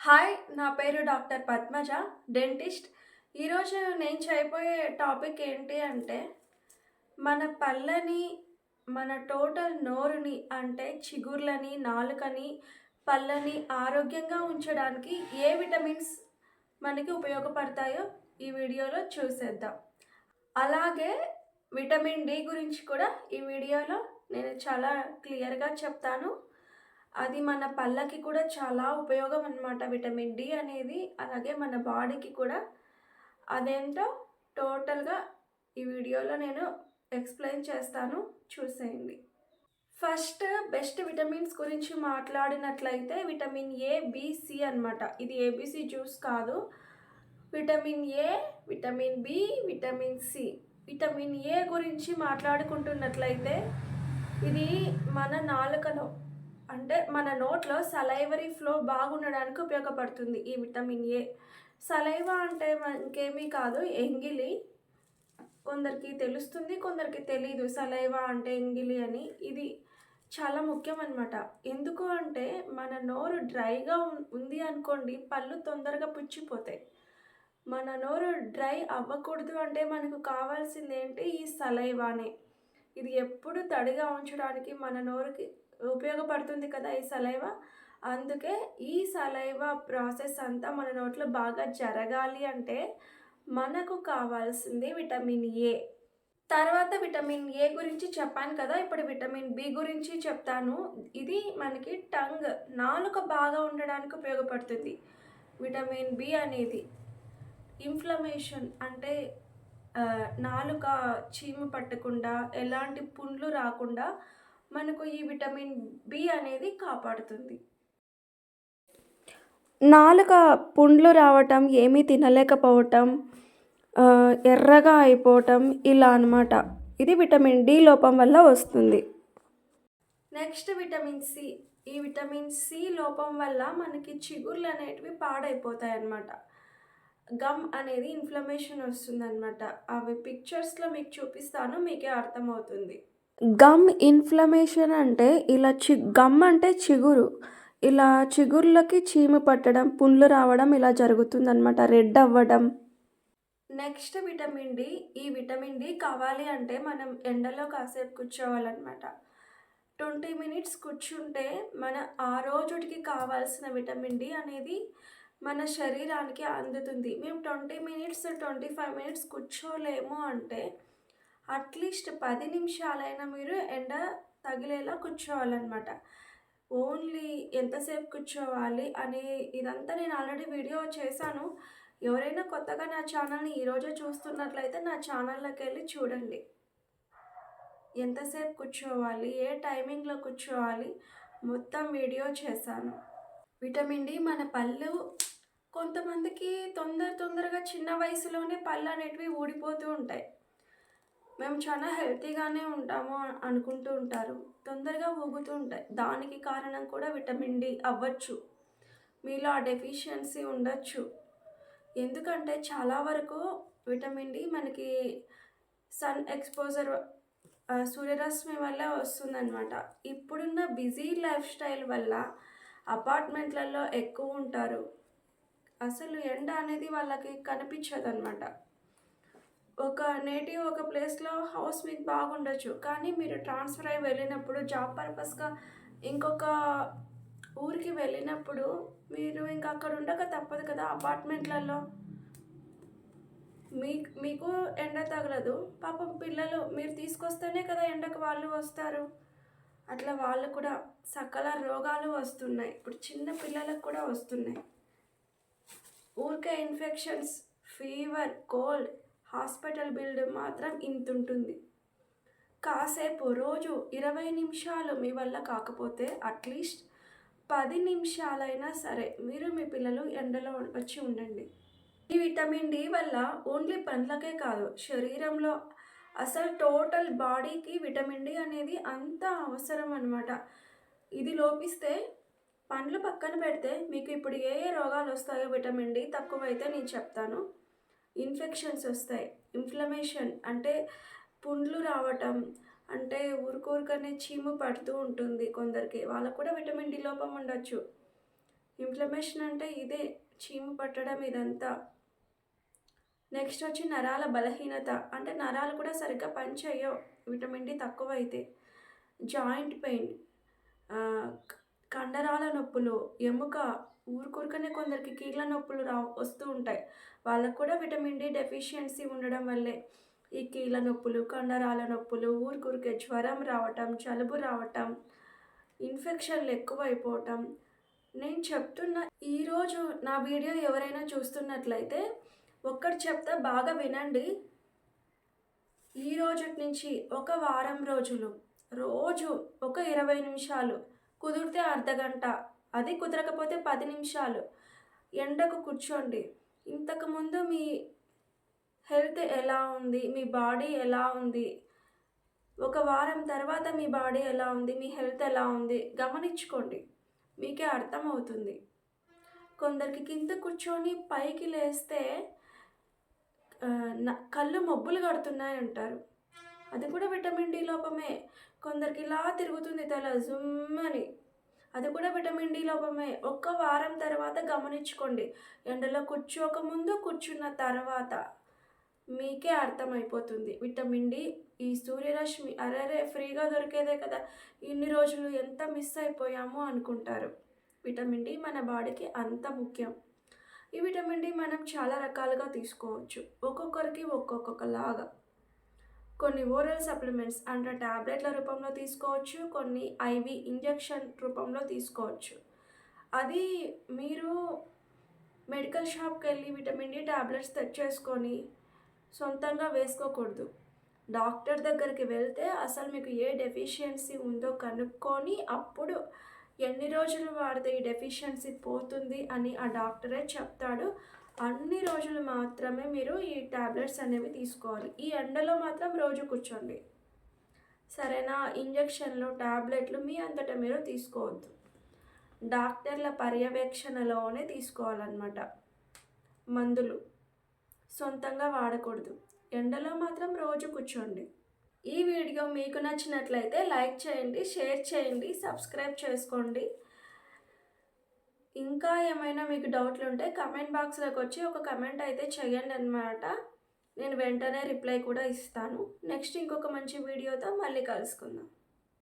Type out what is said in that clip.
Hi, నా పేరు doctor Padmaja, dentist. ఈరోజు నేను చేయబోయే టాపిక్ ఏంటి అంటే, మన పళ్ళని, మన టోటల్ నోరుని అంటే చిగుర్లని, నాలుకని, పళ్ళని ఆరోగ్యంగా ఉంచడానికి ఏ విటమిన్స్ మనకి ఉపయోగపడతాయో ఈ వీడియోలో చూసేద్దాం. అలాగే విటమిన్ డి గురించి కూడా ఈ వీడియోలో నేను చాలా క్లియర్‌గా చెప్తాను. అది మన పళ్ళకి కూడా చాలా ఉపయోగం అనమాట విటమిన్ డి అనేది. అలాగే మన బాడీకి కూడా. అదేంటో టోటల్‌గా ఈ వీడియోలో నేను ఎక్స్‌ప్లెయిన్ చేస్తాను. చూసేయండి. ఫస్ట్ బెస్ట్ విటమిన్స్ గురించి మాట్లాడినట్లయితే విటమిన్ ఏ, బి, సి అనమాట. ఇది ఏబీసీ జ్యూస్ కాదు. Vitamin A, vitamin B, vitamin C. Vitamin A గురించి మాట్లాడుకుంటున్నట్లయితే ఇది మన నాలుకలో అంటే మన నోట్లో సలైవరీ ఫ్లో బాగుండడానికి ఉపయోగపడుతుంది ఈ విటమిన్ ఏ. సలైవా అంటే ఇంకేమీ కాదు, ఎంగిలి. కొందరికి తెలుస్తుంది, కొందరికి తెలీదు సలైవా అంటే ఎంగిలి అని. ఇది చాలా ముఖ్యం అనమాట. ఎందుకు అంటే మన నోరు డ్రైగా ఉంది అనుకోండి, పళ్ళు తొందరగా పుచ్చిపోతాయి. మన నోరు డ్రై అవ్వకూడదు అంటే మనకు కావాల్సింది ఏంటి? ఈ సలైవానే. ఇది ఎప్పుడు తడిగా ఉంచడానికి మన నోరుకి ఉపయోగపడుతుంది కదా ఈ సలైవా. అందుకే ఈ సలైవా ప్రాసెస్ అంతా మన నోట్లో బాగా జరగాలి అంటే మనకు కావాల్సింది విటమిన్ ఏ. తర్వాత విటమిన్ ఏ గురించి చెప్పాను కదా, ఇప్పుడు విటమిన్ బి గురించి చెప్తాను. ఇది మనకి నాలుక బాగా ఉండడానికి ఉపయోగపడుతుంది. విటమిన్ బి అనేది ఇన్ఫ్లమేషన్ అంటే నాలుక చీము పట్టకుండా, ఎలాంటి పుండ్లు రాకుండా మనకు ఈ విటమిన్ బి అనేది కాపాడుతుంది. నాలుక పుండ్లు రావటం, ఏమీ తినలేకపోవటం, ఎర్రగా అయిపోవటం ఇలా అన్నమాట. ఇది విటమిన్ డి లోపం వల్ల వస్తుంది. Next vitamin C. ఈ విటమిన్ సి లోపం వల్ల మనకి చిగుర్లు అనేటివి పాడైపోతాయి అన్నమాట. గమ్ అనేది ఇన్ఫ్లమేషన్ వస్తుందన్నమాట. అవి పిక్చర్స్లో మీకు చూపిస్తాను, మీకే అర్థమవుతుంది. గమ్ ఇన్ఫ్లమేషన్ అంటే ఇలా గమ్ అంటే చిగురు. ఇలా చిగుర్లకి చీము పట్టడం, పుండ్లు రావడం ఇలా జరుగుతుందన్నమాట, రెడ్ అవ్వడం. Next vitamin D. ఈ విటమిన్ డి కావాలి అంటే మనం ఎండలో కాసేపు కూర్చోవాలన్నమాట. 20 మినిట్స్ కూర్చుంటే మన ఆ రోజుటికి కావాల్సిన విటమిన్ డి అనేది మన శరీరానికి అందుతుంది. మేము 20 మినిట్స్, 25 మినిట్స్ కూర్చోలేము అంటే అట్లీస్ట్ 10 నిమిషాలైనా మీరు ఎండ తగిలేలా కూర్చోవాలన్నమాట. ఓన్లీ ఎంతసేపు కూర్చోవాలి అనే ఇదంతా నేను ఆల్రెడీ వీడియో చేశాను. ఎవరైనా కొత్తగా నా ఛానల్ని ఈరోజే చూస్తున్నట్లయితే నా ఛానల్లోకి వెళ్ళి చూడండి. ఎంతసేపు కూర్చోవాలి, ఏ టైమింగ్లో కూర్చోవాలి, మొత్తం వీడియో చేశాను. విటమిన్ డి మన పళ్ళు కొంతమందికి తొందరగా చిన్న వయసులోనే పళ్ళు అనేటివి ఊడిపోతూ ఉంటాయి. మేము చాలా హెల్తీగానే ఉంటాము అనుకుంటూ ఉంటారు, తొందరగా ఊగుతూ ఉంటాయి. దానికి కారణం కూడా విటమిన్ డి అవ్వచ్చు. మీలో ఆ డెఫిషియన్సీ ఉండొచ్చు. ఎందుకంటే చాలా వరకు విటమిన్ డి మనకి సన్ ఎక్స్పోజర్, సూర్యరశ్మి వల్ల వస్తుందన్నమాట. ఇప్పుడున్న బిజీ లైఫ్ స్టైల్ వల్ల అపార్ట్మెంట్లలో ఎక్కువ ఉంటారు. అసలు ఎండ అనేది వాళ్ళకి కనిపించదన్నమాట. ఒక ప్లేస్లో హౌస్ మీకు బాగుండొచ్చు, కానీ మీరు ట్రాన్స్ఫర్ అయ్యి వెళ్ళినప్పుడు, జాబ్ పర్పస్గా ఇంకొక ఊరికి వెళ్ళినప్పుడు మీరు ఇంకా అక్కడ ఉండక తప్పదు కదా అపార్ట్మెంట్లలో. మీకు ఎండ తగలదు, పాపం పిల్లలు మీరు తీసుకొస్తేనే కదా ఎండకు వాళ్ళు వస్తారు. అట్లా వాళ్ళు కూడా సకల రోగాలు వస్తున్నాయి. ఇప్పుడు చిన్న పిల్లలకు కూడా వస్తున్నాయి. ఊరికే infections, fever, cold, hospital bill మాత్రం ఇంత ఉంటుంది. కాసేపు రోజు 20 నిమిషాలు మీ వల్ల కాకపోతే అట్లీస్ట్ 10 నిమిషాలైనా సరే మీరు మీ పిల్లలు ఎండలో వచ్చి ఉండండి. ఈ విటమిన్ డి వల్ల ఓన్లీ పండ్లకే కాదు, శరీరంలో అసలు టోటల్ బాడీకి విటమిన్ డి అనేది అంత అవసరం అన్నమాట. ఇది లోపిస్తే పండ్లు పక్కన పెడితే మీకు ఇప్పుడు ఏ రోగాలు వస్తాయో విటమిన్ డి తక్కువైతే నేను చెప్తాను. ఇన్ఫెక్షన్స్ వస్తాయి, ఇన్ఫ్లమేషన్ అంటే పుండ్లు రావటం, అంటే ఊరికనే చీము పడుతూ ఉంటుంది కొందరికి, వాళ్ళకు కూడా విటమిన్ డి లోపం ఉండొచ్చు. ఇన్ఫ్లమేషన్ అంటే ఇదే, చీము పట్టడం ఇదంతా. నెక్స్ట్ వచ్చి నరాల బలహీనత, అంటే నరాలు కూడా సరిగ్గా పనిచేయవు విటమిన్ డి తక్కువైతే. జాయింట్ పెయిన్, కండరాల నొప్పులు, ఎముక, ఊరుకూరుకనే కొందరికి కీళ్ళ నొప్పులు వస్తూ ఉంటాయి. వాళ్ళకు కూడా విటమిన్ డి డెఫిషియన్సీ ఉండడం వల్లే ఈ కీళ్ళ నొప్పులు, కండరాల నొప్పులు, ఊరుకూరికే జ్వరం రావటం, జలుబు రావటం, ఇన్ఫెక్షన్లు ఎక్కువైపోవటం. నేను చెప్తున్న ఈరోజు నా వీడియో ఎవరైనా చూస్తున్నట్లయితే ఒక్కటి చెప్తా బాగా వినండి. ఈ రోజుటి నుంచి ఒక వారం రోజులు రోజు ఒక 20 నిమిషాలు, కుదిరితే అర్ధగంట, అది కుదరకపోతే 10 నిమిషాలు ఎండకు కూర్చోండి. ఇంతకుముందు మీ హెల్త్ ఎలా ఉంది, మీ బాడీ ఎలా ఉంది, ఒక వారం తర్వాత మీ బాడీ ఎలా ఉంది, మీ హెల్త్ ఎలా ఉంది గమనించుకోండి, మీకే అర్థమవుతుంది. కొందరికి కింద కూర్చొని పైకి లేస్తే కళ్ళు మబ్బులు కడుతున్నాయి అంటారు. అది కూడా విటమిన్ డి లోపమే. కొందరికి ఇలా తిరుగుతుంది తల జుమ్మని, అది కూడా విటమిన్ డి లోపమే. ఒక్క వారం తర్వాత గమనించుకోండి, ఎండలో కూర్చోకముందు కూర్చున్న తర్వాత మీకే అర్థమైపోతుంది. విటమిన్ డి, ఈ సూర్యరశ్మి అరెరే ఫ్రీగా దొరికేదే కదా, ఇన్ని రోజులు ఎంత మిస్ అయిపోయామో అనుకుంటారు. విటమిన్ డి మన బాడీకి అంత ముఖ్యం. ఈ విటమిన్ డి మనం చాలా రకాలుగా తీసుకోవచ్చు, ఒక్కొక్కరికి ఒక్కొక్కలాగా. కొన్ని ఓరల్ సప్లిమెంట్స్ అంటే టాబ్లెట్ల రూపంలో తీసుకోవచ్చు, కొన్ని ఐవి ఇంజెక్షన్ రూపంలో తీసుకోవచ్చు. అది మీరు మెడికల్ షాప్కి వెళ్ళి విటమిన్ డి టాబ్లెట్స్ తెచ్చేసుకొని సొంతంగా వేసుకోకూడదు. డాక్టర్ దగ్గరికి వెళ్తే అసలు మీకు ఏ డెఫిషియన్సీ ఉందో కనుక్కొని అప్పుడు ఎన్ని రోజులు వాడితే ఈ డెఫిషియన్సీ పోతుంది అని ఆ డాక్టరే చెప్తాడు. అన్ని రోజులు మాత్రమే మీరు ఈ టాబ్లెట్స్ అనేవి తీసుకోవాలి. ఈ ఎండలో మాత్రం రోజు కూర్చోండి, సరేనా? ఇంజెక్షన్లు, టాబ్లెట్లు మీ అంతటా మీరు తీసుకోవద్దు, డాక్టర్ల పర్యవేక్షణలోనే తీసుకోవాలన్నమాట. మందులు సొంతంగా వాడకూడదు. ఎండలో మాత్రం రోజు కూర్చోండి. ఈ వీడియో మీకు నచ్చినట్లయితే లైక్ చేయండి, షేర్ చేయండి, సబ్స్క్రైబ్ చేసుకోండి. ఇంకా ఏమైనా మీకు డౌట్లు ఉంటే కమెంట్ బాక్స్లోకి వచ్చి ఒక కమెంట్ అయితే చేయండి అన్నమాట. నేను వెంటనే రిప్లై కూడా ఇస్తాను. నెక్స్ట్ ఇంకొక మంచి వీడియోతో మళ్ళీ కలుసుకుందాం.